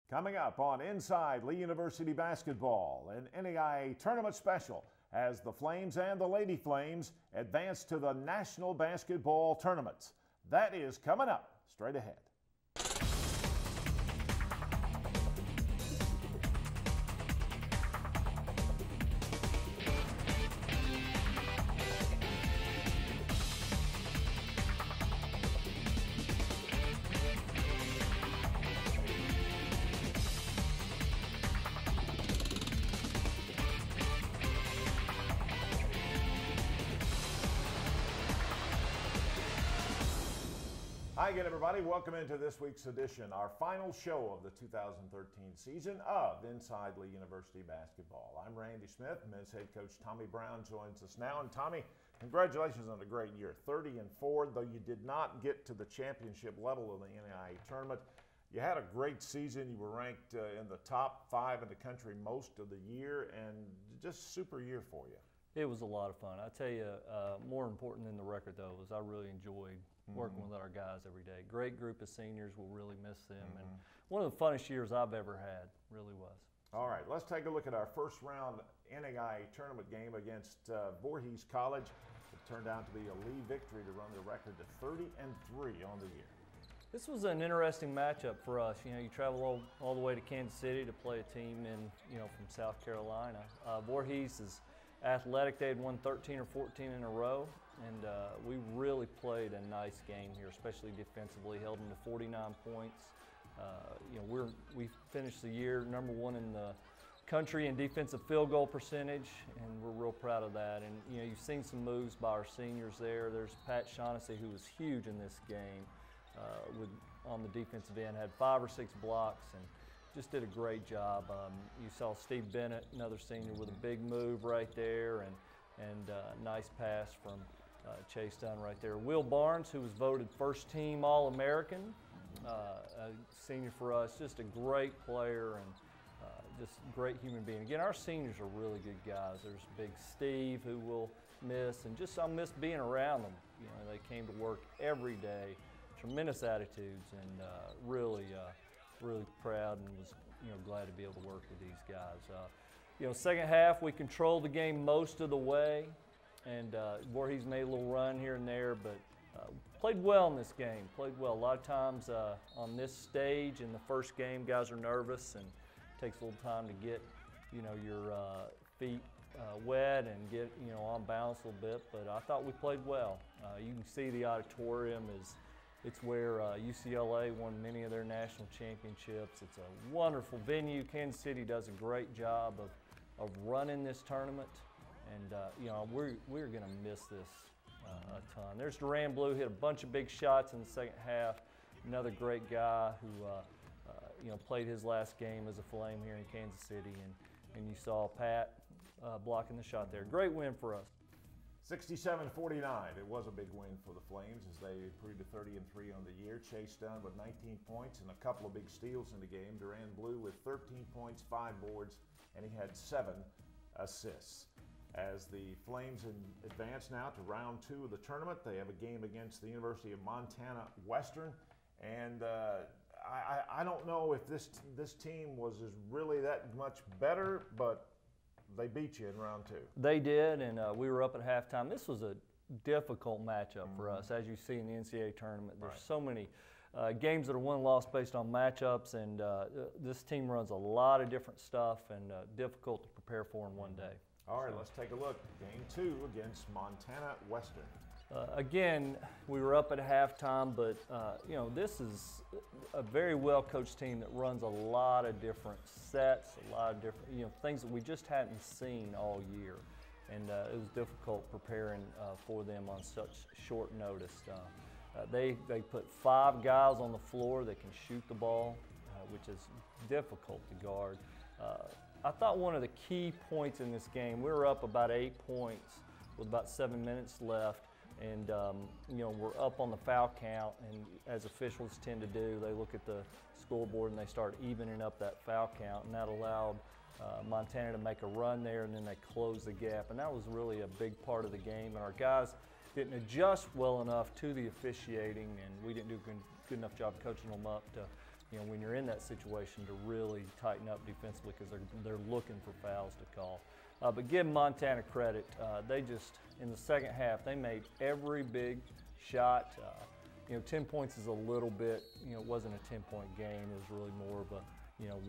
Coming up on Inside Lee University Basketball, an NAIA tournament special as the Flames and the Lady Flames advance to the National Basketball Tournaments. That is coming up straight ahead. Hi again, everybody. Welcome into this week's edition, our final show of the 2013 season of Inside Lee University Basketball. I'm Randy Smith. Men's head coach Tommy Brown joins us now. And Tommy, congratulations on a great year. 30-4, though you did not get to the championship level of the NAIA tournament. You had a great season. You were ranked in the top 5 in the country most of the year, and just super year for you. It was a lot of fun. I tell you, more important than the record, though, was I really enjoyed working with our guys every day. Great group of seniors. We'll really miss them. And one of the funnest years I've ever had, really was. All right, let's take a look at our first round NAIA tournament game against Voorhees College. It turned out to be a Lee victory to run the record to 30-3 on the year. This was an interesting matchup for us. You know, you travel all the way to Kansas City to play a team from South Carolina. Voorhees is athletic. They had won 13 or 14 in a row, and we really played a nice game here, especially defensively. Held them to 49 points. We finished the year #1 in the country in defensive field goal percentage, and we're real proud of that. And you've seen some moves by our seniors there. There's Pat Shaughnessy, who was huge in this game, on the defensive end, had 5 or 6 blocks, and just did a great job. You saw Steve Bennett, another senior, with a big move right there, and nice pass from Chase Dunn right there. Will Barnes, who was voted first team All-American, a senior for us, just a great player and just a great human being. Again, our seniors are really good guys. There's Big Steve, who we'll miss, and I miss being around them. They came to work every day, tremendous attitudes, and really proud and was glad to be able to work with these guys. Second half we controlled the game most of the way, and Voorhees made a little run here and there, but played well in this game. Played well. A lot of times on this stage in the first game, guys are nervous and it takes a little time to get your feet wet and get on balance a little bit. But I thought we played well. You can see the auditorium It's where UCLA won many of their national championships. It's a wonderful venue. Kansas City does a great job of running this tournament, and we're going to miss this a ton. There's Duran Blue, hit a bunch of big shots in the second half. Another great guy who played his last game as a Flame here in Kansas City, and you saw Pat blocking the shot there. Great win for us. 67-49. It was a big win for the Flames as they improved to 30-3 on the year. Chase Dunn with 19 points and a couple of big steals in the game. Duran Blue with 13 points, 5 boards, and he had 7 assists. As the Flames advance now to round 2 of the tournament, they have a game against the University of Montana Western, and I don't know if this team was really that much better, but they beat you in round 2. They did, and we were up at halftime. This was a difficult matchup for us, as you see in the NCAA tournament. There's so many games that are won and lost based on matchups, and this team runs a lot of different stuff and difficult to prepare for in one day. All right, let's take a look. Game 2 against Montana Western. Again, we were up at halftime, but this is a very well-coached team that runs a lot of different sets, a lot of different things that we just hadn't seen all year, and it was difficult preparing for them on such short notice. They put 5 guys on the floor that can shoot the ball, which is difficult to guard. I thought one of the key points in this game, we were up about 8 points with about 7 minutes left. And we're up on the foul count, and as officials tend to do, they look at the scoreboard and they start evening up that foul count, and that allowed Montana to make a run there, and then they closed the gap, and that was really a big part of the game. And our guys didn't adjust well enough to the officiating, and we didn't do a good enough job coaching them up to when you're in that situation, to really tighten up defensively, because they're looking for fouls to call. But give Montana credit. They just, in the second half, they made every big shot. 10 points is a little bit, it wasn't a 10-point game. It was really more of a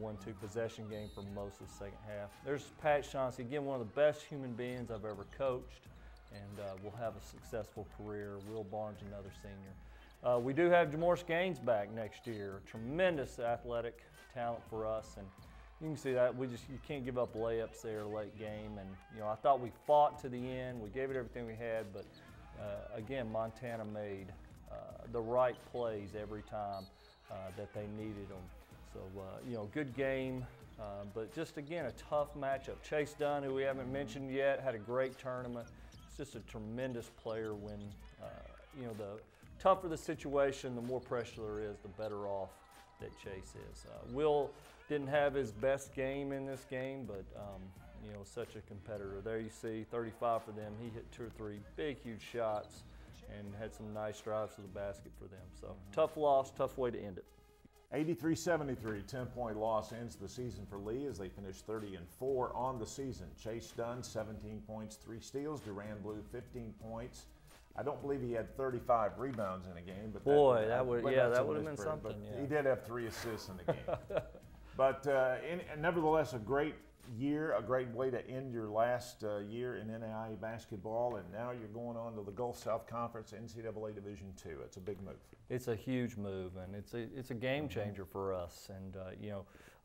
1-2 possession game for most of the second half. There's Pat Shaughnessy, again, one of the best human beings I've ever coached, and will have a successful career. Will Barnes, another senior. We do have Jamorris Gaines back next year. Tremendous athletic talent for us, and you can see that you can't give up layups there late game. And I thought we fought to the end. We gave it everything we had, but again, Montana made the right plays every time that they needed them. So, good game, but just, again, a tough matchup. Chase Dunn, who we haven't mentioned yet, had a great tournament. It's just a tremendous player. When, the tougher the situation, the more pressure there is, the better off that Chase is. Will didn't have his best game in this game, but, such a competitor. There you see 35 for them. He hit 2 or 3 big, huge shots and had some nice drives to the basket for them. So, tough loss, tough way to end it. 83-73, 10-point loss ends the season for Lee as they finish 30-4 on the season. Chase Dunn, 17 points, 3 steals. Durand Blue, 15 points. I don't believe he had 35 rebounds in a game, but that would have been something. He did have 3 assists in the game. But nevertheless, a great year, a great way to end your last year in NAIA basketball, and now you're going on to the Gulf South Conference NCAA Division II. It's a big move. It's a huge move, and it's a game changer for us. And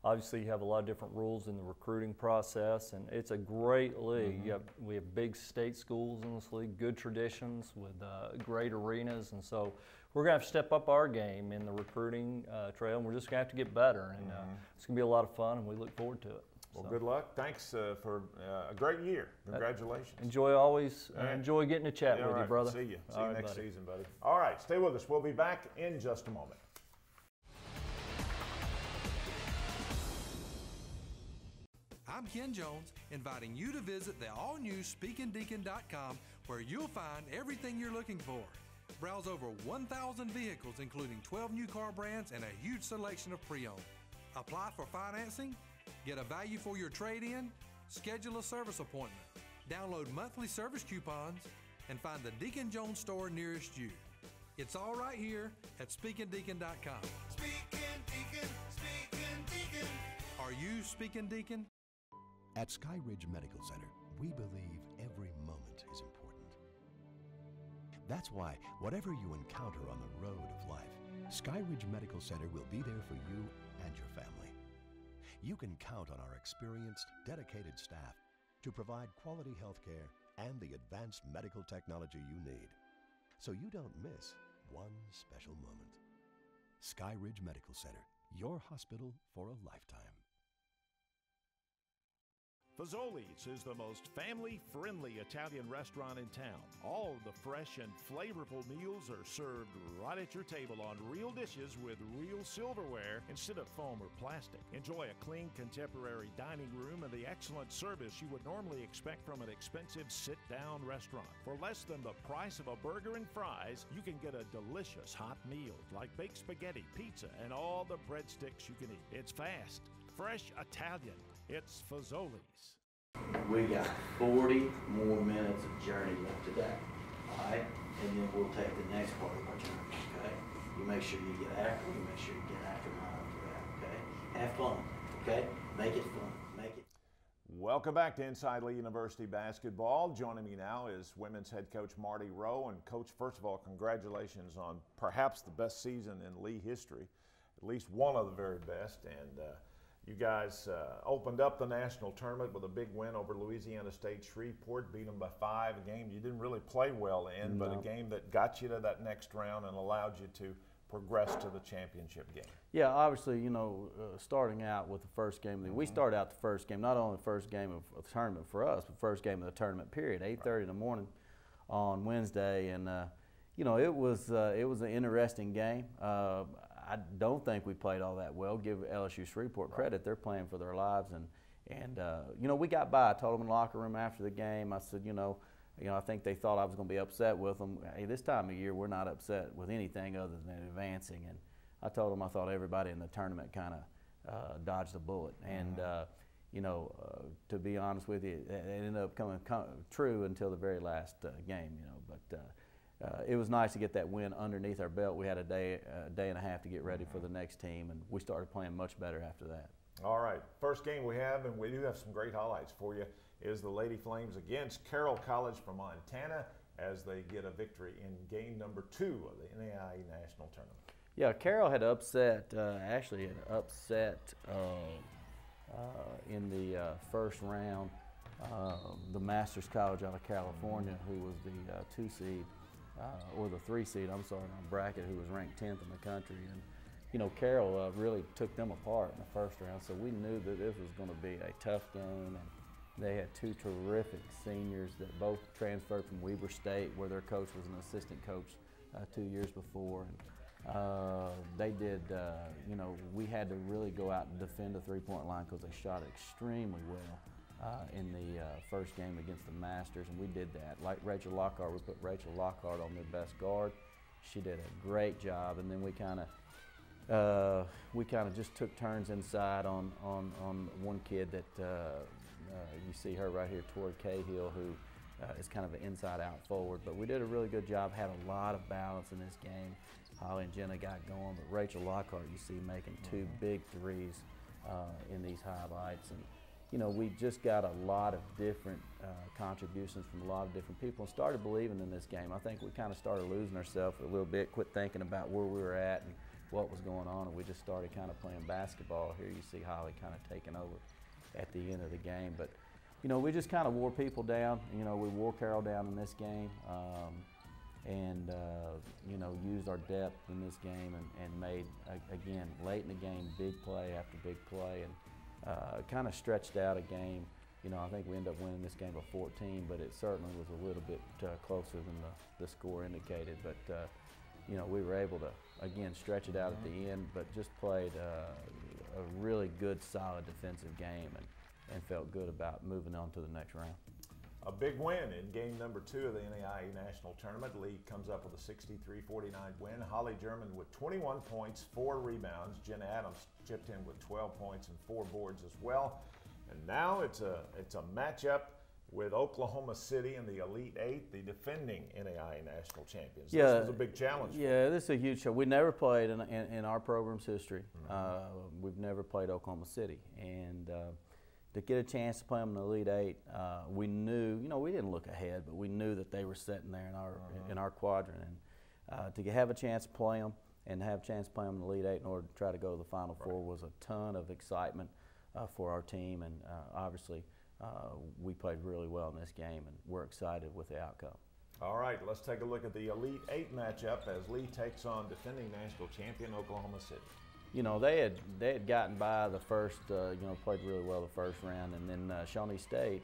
obviously you have a lot of different rules in the recruiting process, and it's a great league. We have big state schools in this league, good traditions with great arenas, and so we're going to have to step up our game in the recruiting trail, and we're just going to have to get better. And it's going to be a lot of fun, and we look forward to it. Well, good luck. Thanks for a great year. Congratulations. Enjoy getting to chat with you, brother. See you. See you next season, buddy. All right, stay with us. We'll be back in just a moment. I'm Ken Jones, inviting you to visit the all-new SpeakingDeacon.com, where you'll find everything you're looking for. Browse over 1,000 vehicles, including 12 new car brands and a huge selection of pre-owned. Apply for financing, get a value for your trade-in, schedule a service appointment, download monthly service coupons, and find the Deacon Jones store nearest you. It's all right here at SpeakingDeacon.com. Speaking Deacon, Speaking Deacon. Are you Speaking Deacon? At Sky Ridge Medical Center, we believe every moment is important. That's why, whatever you encounter on the road of life, Sky Ridge Medical Center will be there for you and your family. You can count on our experienced, dedicated staff to provide quality health care and the advanced medical technology you need, so you don't miss one special moment. Sky Ridge Medical Center, your hospital for a lifetime. Fazoli's is the most family-friendly Italian restaurant in town. All the fresh and flavorful meals are served right at your table on real dishes with real silverware instead of foam or plastic. Enjoy a clean, contemporary dining room and the excellent service you would normally expect from an expensive sit-down restaurant. For less than the price of a burger and fries, you can get a delicious hot meal like baked spaghetti, pizza, and all the breadsticks you can eat. It's fast, fresh Italian. It's Fazoli's. We got 40 more minutes of journey left today, all right? And then we'll take the next part of our journey, okay? You make sure you get after, you make sure you get after mine after that, okay? Have fun, okay? Make it fun, make it. Welcome back to Inside Lee University Basketball. Joining me now is women's head coach Marty Rowe. And Coach, first of all, congratulations on perhaps the best season in Lee history, at least one of the very best. And you guys opened up the national tournament with a big win over Louisiana State Shreveport, beat them by 5, a game you didn't really play well in, but a game that got you to that next round and allowed you to progress to the championship game. Yeah, obviously, starting out with the first game, we started out the first game, not only the first game of the tournament for us, but first game of the tournament period, 8:30 in the morning on Wednesday, and it was an interesting game. I don't think we played all that well. Give LSU Shreveport credit; they're playing for their lives, and we got by. I told them in the locker room after the game. I said, I think they thought I was going to be upset with them. Hey, this time of year, we're not upset with anything other than advancing, and I told them I thought everybody in the tournament kind of dodged a bullet. And, you know, to be honest with you, it ended up coming true until the very last game, you know. But it was nice to get that win underneath our belt. We had a day and a half to get ready for the next team, and we started playing much better after that. All right, first game we have, and we do have some great highlights for you, is the Lady Flames against Carroll College from Montana as they get a victory in game number 2 of the NAIA National Tournament. Yeah, Carroll had upset, in the first round the Masters College out of California, who was the 2 seed, or the 3 seed, I'm sorry, in our bracket, who was ranked 10th in the country. And you know, Carroll really took them apart in the first round, so we knew that this was going to be a tough game. And they had 2 terrific seniors that both transferred from Weber State, where their coach was an assistant coach 2 years before. And they did, you know, we had to really go out and defend the 3-point line because they shot extremely well in the first game against the Masters, and we did that. Like Rachel Lockhart, we put Rachel Lockhart on their best guard. She did a great job, and then we kind of just took turns inside on one kid that you see her right here, Tori Cahill, who is kind of an inside-out forward. But we did a really good job, had a lot of balance in this game. Holly and Jenna got going, but Rachel Lockhart, you see, making 2 big threes in these highlights. And, you know, we just got a lot of different contributions from a lot of different people and started believing in this game. I think we kind of started losing ourselves a little bit, quit thinking about where we were at and what was going on, and we just started kind of playing basketball. Here you see Holly kind of taking over at the end of the game. But, you know, we just kind of wore people down. You know, we wore Carroll down in this game. You know, used our depth in this game and made, again, late in the game, big play after big play, and kind of stretched out a game. You know, I think we ended up winning this game by 14, but it certainly was a little bit closer than the score indicated. But, you know, we were able to, again, stretch it out at the end, but just played a really good, solid defensive game and felt good about moving on to the next round. A big win in game number 2 of the NAIA National Tournament. Lee comes up with a 63-49 win. Holly German with 21 points, 4 rebounds. Jen Adams chipped in with 12 points and 4 boards as well. And now it's a matchup with Oklahoma City in the Elite 8, the defending NAIA National Champions. Yeah, this was a big challenge. Yeah, this is a huge show. We never played in our program's history. We've never played Oklahoma City. And to get a chance to play them in the Elite 8, we knew, you know, we didn't look ahead, but we knew that they were sitting there in our quadrant. And to have a chance to play them and have a chance to play them in the Elite 8 in order to try to go to the Final Four was a ton of excitement for our team. And obviously, we played really well in this game, and we're excited with the outcome. All right, let's take a look at the Elite 8 matchup as Lee takes on defending national champion Oklahoma City. You know, they had gotten by the first, you know, played really well the first round, and then Shawnee State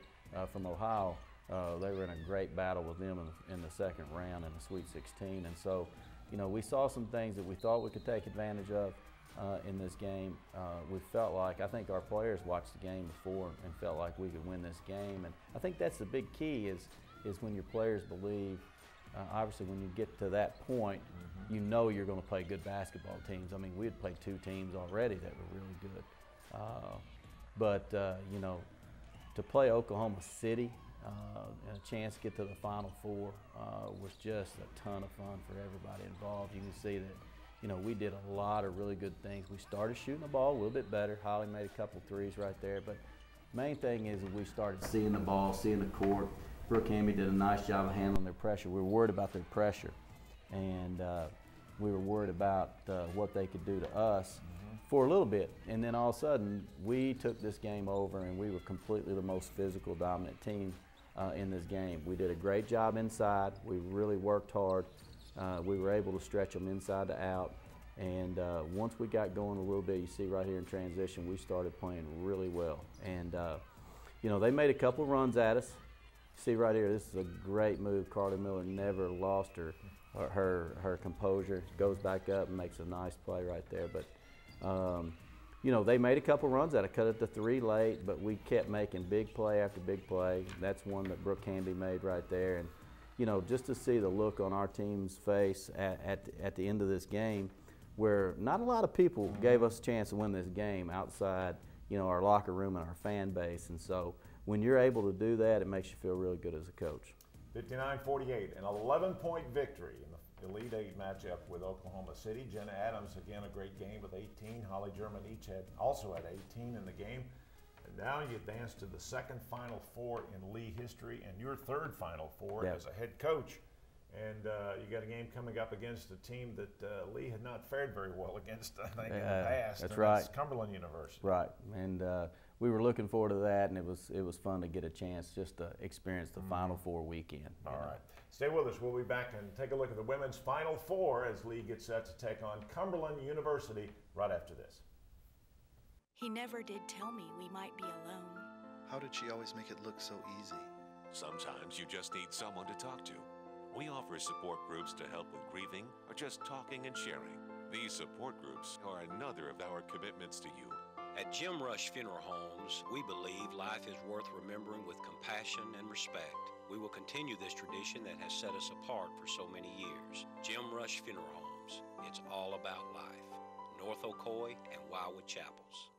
from Ohio, they were in a great battle with them in the second round in the Sweet 16. And so, you know, we saw some things that we thought we could take advantage of in this game. We felt like, I think our players watched the game before and felt like we could win this game. And I think that's the big key is when your players believe. Obviously, when you get to that point, you know you're going to play good basketball teams. I mean, we had played 2 teams already that were really good. You know, to play Oklahoma City and a chance to get to the Final Four was just a ton of fun for everybody involved. You can see that, you know, we did a lot of really good things. We started shooting the ball a little bit better. Holly made a couple threes right there. But main thing is that we started seeing the ball, seeing the court. Brooke Hamby did a nice job of handling their pressure. We were worried about their pressure, and we were worried about what they could do to us for a little bit. And then all of a sudden, we took this game over, and we were completely the most physical, dominant team in this game. We did a great job inside. We really worked hard. We were able to stretch them inside to out. And once we got going a little bit, you see right here in transition, we started playing really well. And, you know, they made a couple runs at us. See right here, this is a great move. Carter Miller never lost her composure. Goes back up and makes a nice play right there. But, you know, they made a couple runs at it, cut it to 3 late, but we kept making big play after big play. That's one that Brooke Hamby made right there. And, you know, just to see the look on our team's face at the end of this game where not a lot of people gave us a chance to win this game outside, you know, our locker room and our fan base. And so when you're able to do that, it makes you feel really good as a coach. 59-48, an 11-point victory in the Elite Eight matchup with Oklahoma City. Jenna Adams, again, a great game with 18. Holly German also had 18 in the game. And now you advance to the second Final Four in Lee history and your third Final Four as a head coach. And you got a game coming up against a team that Lee had not fared very well against, I think, in the past. That's and right. That's Cumberland University. Right, and we were looking forward to that, and it was fun to get a chance just to experience the Final Four weekend. All right. Stay with us. We'll be back and take a look at the women's Final Four as Lee gets set to take on Cumberland University right after this. He never did tell me we might be alone. How did she always make it look so easy? Sometimes you just need someone to talk to. We offer support groups to help with grieving or just talking and sharing. These support groups are another of our commitments to you. At Jim Rush Funeral Homes, we believe life is worth remembering with compassion and respect. We will continue this tradition that has set us apart for so many years. Jim Rush Funeral Homes. It's all about life. North Ocoee and Wildwood Chapels.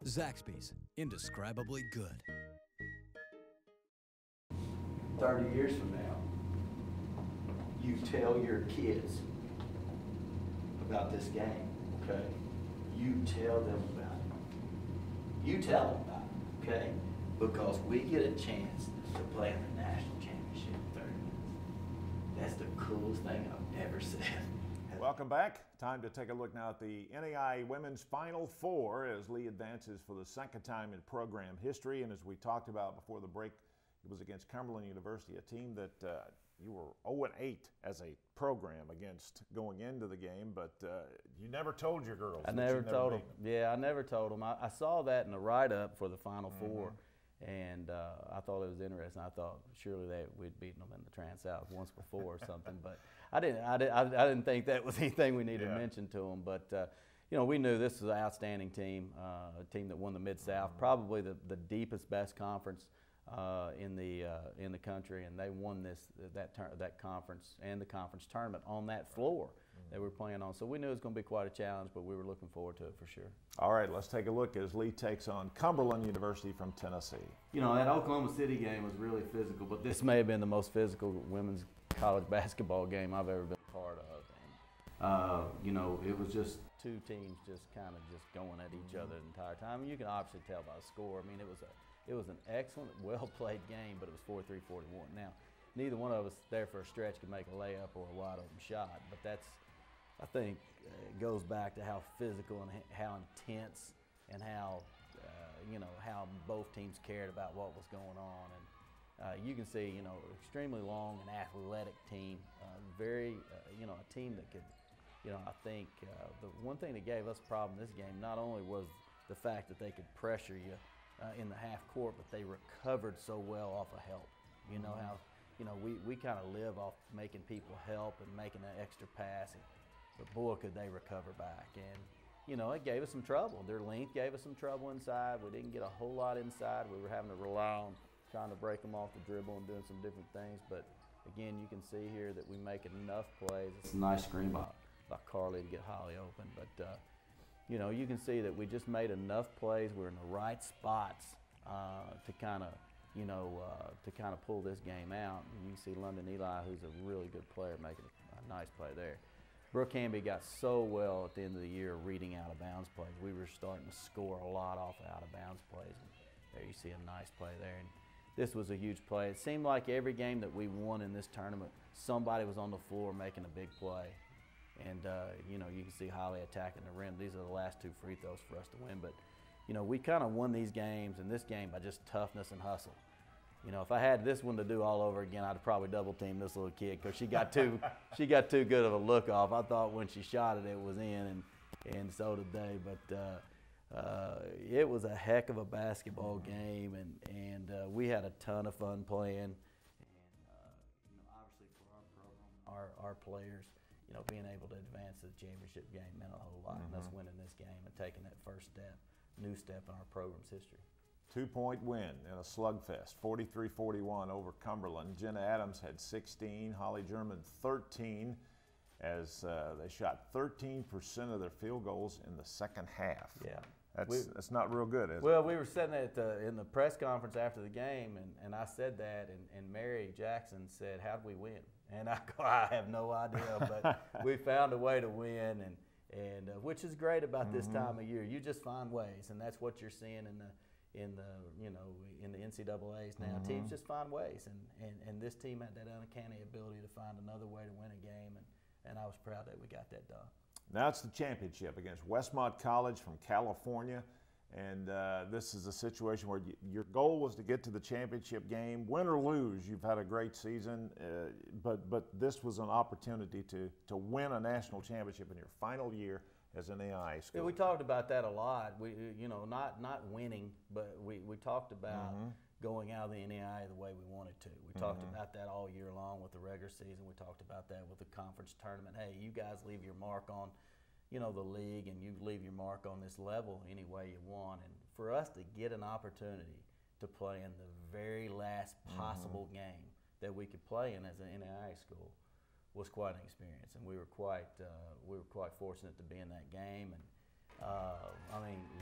Zaxby's, indescribably good. 30 years from now, you tell your kids about this game, okay? You tell them about it. You tell them about it, okay? Because we get a chance to play in the national championship in 30 minutes. That's the coolest thing I've ever said. Welcome back. Time to take a look now at the NAIA Women's Final Four as Lee advances for the second time in program history. And as we talked about before the break, it was against Cumberland University, a team that you were 0-8 as a program against going into the game, but you never told your girls. I never told them. Yeah, I never told them. I saw that in the write-up for the Final Four, and I thought it was interesting. I thought surely we'd beaten them in the Trans-South once before or something, but I didn't think that was anything we needed to mention to them. But you know, we knew this was an outstanding team, a team that won the Mid-South, probably the deepest, best conference in the country, and they won that conference and the conference tournament on that floor that we're playing on. So we knew it was going to be quite a challenge, but we were looking forward to it for sure. All right, let's take a look as Lee takes on Cumberland University from Tennessee. You know, that Oklahoma City game was really physical, but this may have been the most physical women's college basketball game I've ever been a part of. And, you know, it was just two teams just kind of just going at each other the entire time. You can obviously tell by the score. I mean, it was an excellent, well-played game, but it was 43-41. Now, neither one of us there for a stretch could make a layup or a wide-open shot, but that's, I think, it goes back to how physical and how intense and how, you know, how both teams cared about what was going on. And you can see, you know, extremely long and athletic team, very, you know, a team that could, you know, I think the one thing that gave us a problem in this game not only was the fact that they could pressure you in the half court, but they recovered so well off of help. You know how, you know, we kind of live off making people help and making an extra pass, but boy, could they recover back. And, you know, it gave us some trouble. Their length gave us some trouble inside. We didn't get a whole lot inside. We were having to rely on trying to break them off the dribble and doing some different things. But again, you can see here that we make enough plays. It's a nice screen by Carly to get Holly open. But, you know, you can see that we just made enough plays. We're in the right spots to kind of, you know, to kind of pull this game out. And you can see London Eli, who's a really good player, making a nice play there. Brooke Hamby got so well at the end of the year reading out of bounds plays. We were starting to score a lot off of out of bounds plays. And there you see a nice play there. And this was a huge play. It seemed like every game that we won in this tournament, somebody was on the floor making a big play. And, you know, you can see Holly attacking the rim. These are the last two free throws for us to win. But, you know, we kind of won these games and this game by just toughness and hustle. You know, if I had this one to do all over again, I'd probably double team this little kid because she got too good of a look off. I thought when she shot it, it was in, and so did they. But It was a heck of a basketball game, and we had a ton of fun playing. And obviously for our program, our players, being able to advance to the championship game meant a whole lot, and us winning this game and taking that first step, new step in our program's history. 2-point win in a slugfest, 43-41 over Cumberland. Jenna Adams had 16, Holly German 13, as they shot 13% of their field goals in the second half. Yeah. That's not real good, is it? Well, we were sitting in the press conference after the game, and I said that, and Mary Jackson said, "How did we win?" And I go, "I have no idea, but we found a way to win, and which is great about this time of year. You just find ways, and that's what you're seeing in the NCAA's now. Teams just find ways, and this team had that uncanny ability to find another way to win a game, and I was proud that we got that done. Now it's the championship against Westmont College from California, and this is a situation where your goal was to get to the championship game. Win or lose, you've had a great season, but this was an opportunity to win a national championship in your final year as an NAIA school. Yeah, we talked about that a lot. We, not winning, but we talked about going out of the NAIA the way we wanted to. We talked about that all year long with the regular season. We talked about that with the conference tournament. Hey, you guys leave your mark on, the league, and you leave your mark on this level any way you want. And for us to get an opportunity to play in the very last possible game that we could play in as an NAIA school was quite an experience, and we were quite fortunate to be in that game. And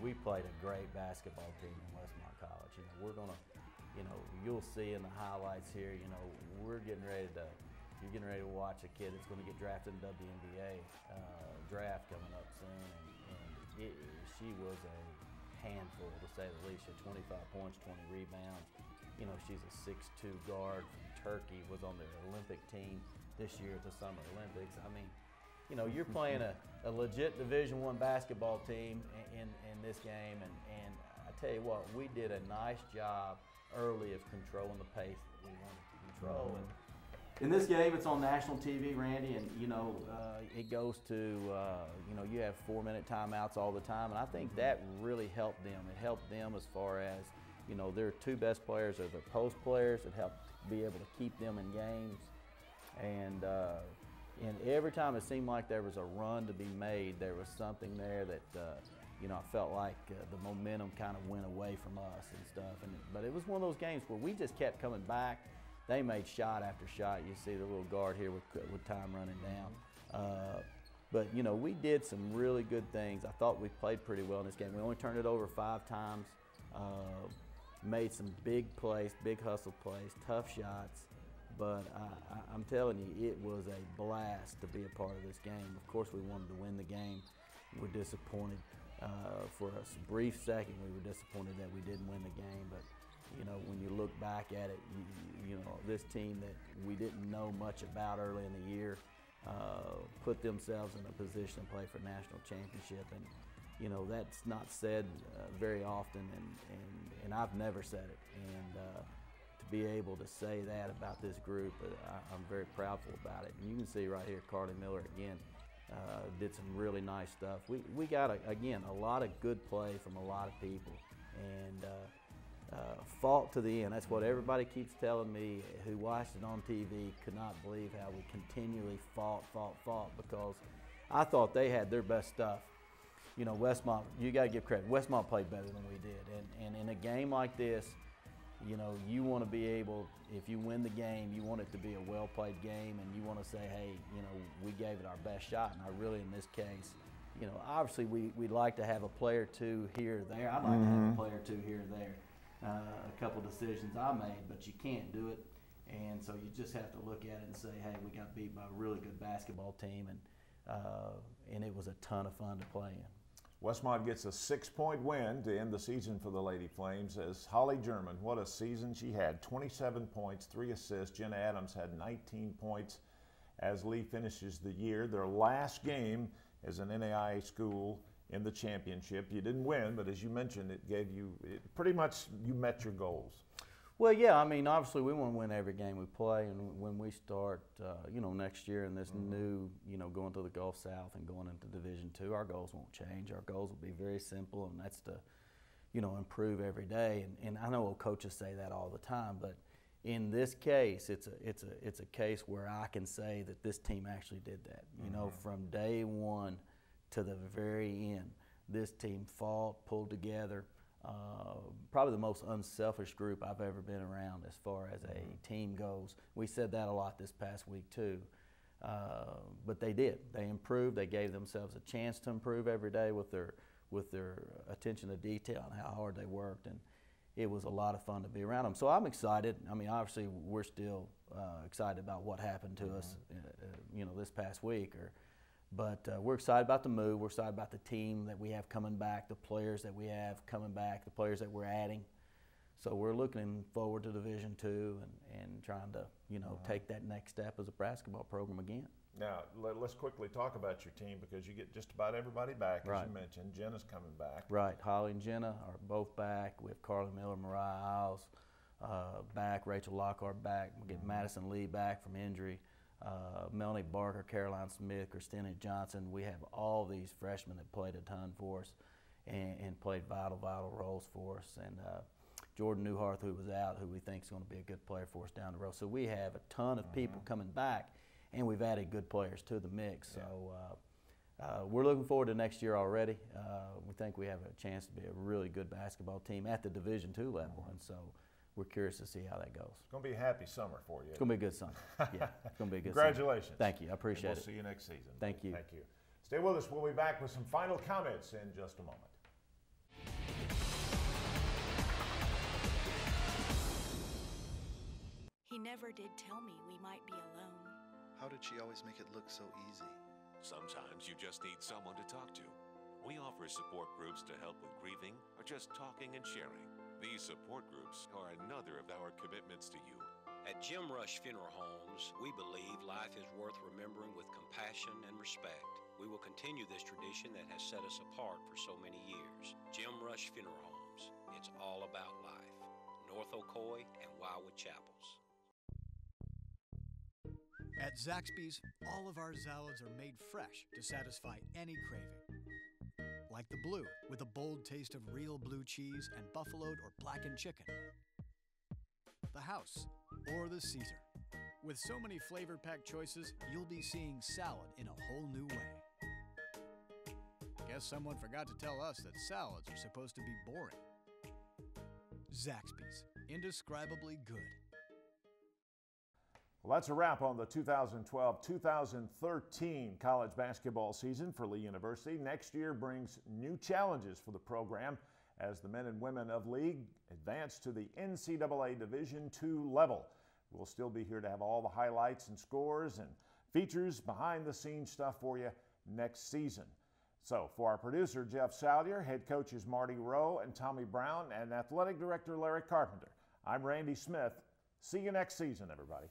we played a great basketball team in Westmont College. We're gonna, you'll see in the highlights here. You're getting ready to watch a kid that's going to get drafted in the WNBA draft coming up soon, and she was a handful to say the least. She had 25 points, 20 rebounds. She's a 6'2" guard from Turkey. Was on the Olympic team this year at the Summer Olympics. You're playing a legit Division I basketball team in this game, and I tell you what, we did a nice job early of controlling the pace that we wanted to control. And in this game, it's on national TV, Randy, and it goes to you have 4-minute timeouts all the time, and I think that really helped them. It helped them as far as their two best players are the post players. It helped be able to keep them in games. And every time it seemed like there was a run to be made, there was something there that I felt like the momentum kind of went away from us and stuff. But it was one of those games where we just kept coming back. They made shot after shot. You see the little guard here with time running down. But we did some really good things. I thought we played pretty well in this game. We only turned it over 5 times. Made some big plays, big hustle plays, tough shots. But I'm telling you, it was a blast to be a part of this game. Of course, we wanted to win the game. We're disappointed. For a brief second, we were disappointed that we didn't win the game. But, when you look back at it, this team that we didn't know much about early in the year put themselves in a position to play for a national championship. And, that's not said very often, and I've never said it. And to be able to say that about this group, I'm very proudful about it. And you can see right here, Carly Miller again did some really nice stuff. We got a lot of good play from a lot of people, and fought to the end. That's what everybody keeps telling me who watched it on TV. Could not believe how we continually fought, because I thought they had their best stuff. Westmont, you got to give credit. Westmont played better than we did, and in a game like this, you want to be able, if you win the game, you want it to be a well-played game, and you want to say, hey, we gave it our best shot. And I really, in this case, obviously we'd like to have a player or two here or there. I'd like to have a player or two here or there. A couple decisions I made, but you can't do it. And so you just have to look at it and say, hey, we got beat by a really good basketball team, and it was a ton of fun to play in. Westmont gets a 6-point win to end the season for the Lady Flames as Holly German, what a season she had, 27 points, 3 assists. Jenna Adams had 19 points as Lee finishes the year. Their last game as an NAIA school in the championship. You didn't win, but as you mentioned, it gave you, pretty much you met your goals. Well, yeah, I mean, obviously we want to win every game we play, and when we start, next year in this new, going to the Gulf South and going into Division II, our goals won't change. Our goals will be very simple, and that's to, improve every day. And I know coaches say that all the time, but in this case, it's a case where I can say that this team actually did that. From day one to the very end, this team fought, pulled together. Probably the most unselfish group I've ever been around as far as a team goes. We said that a lot this past week too, but they did. They improved. They gave themselves a chance to improve every day with their attention to detail and how hard they worked, and it was a lot of fun to be around them. So I'm excited. I mean, obviously we're still excited about what happened to us, this past week. But we're excited about the move. We're excited about the team that we have coming back, the players that we have coming back, the players that we're adding. So we're looking forward to Division II and trying to, take that next step as a basketball program again. Now, let's quickly talk about your team because you get just about everybody back, as you mentioned. Jenna's coming back. Right. Holly and Jenna are both back. We have Carly Miller, Mariah Isles back, Rachel Lockhart back. We'll get Madison Lee back from injury. Melanie Barker, Caroline Smith, Christina Johnson. We have all these freshmen that played a ton for us and played vital roles for us. And Jordan Newharth, who was out, who we think is going to be a good player for us down the road. So we have a ton of people coming back, and we've added good players to the mix. So we're looking forward to next year already. We think we have a chance to be a really good basketball team at the Division II level, and so we're curious to see how that goes. It's going to be a happy summer for you. It's going to be a good summer. Yeah, it's going to be a good Congratulations. summer. Thank you. I appreciate We'll see you next season. Thank you. Thank you. Stay with us. We'll be back with some final comments in just a moment. He never did tell me we might be alone. How did she always make it look so easy? Sometimes you just need someone to talk to. We offer support groups to help with grieving or just talking and sharing. These support groups are another of our commitments to you. At Jim Rush Funeral Homes, we believe life is worth remembering with compassion and respect. We will continue this tradition that has set us apart for so many years. Jim Rush Funeral Homes. It's all about life. North Ocoee and Wildwood Chapels. At Zaxby's, all of our salads are made fresh to satisfy any craving. Like the blue, with a bold taste of real blue cheese and buffaloed or blackened chicken. The house, or the Caesar. With so many flavor-packed choices, you'll be seeing salad in a whole new way. Guess someone forgot to tell us that salads are supposed to be boring. Zaxby's, indescribably good. Well, that's a wrap on the 2012-2013 college basketball season for Lee University. Next year brings new challenges for the program as the men and women of League advance to the NCAA Division II level. We'll still be here to have all the highlights and scores and features, behind-the-scenes stuff for you next season. So for our producer, Jeff Salyer, head coaches Marty Rowe and Tommy Brown, and athletic director Larry Carpenter, I'm Randy Smith. See you next season, everybody.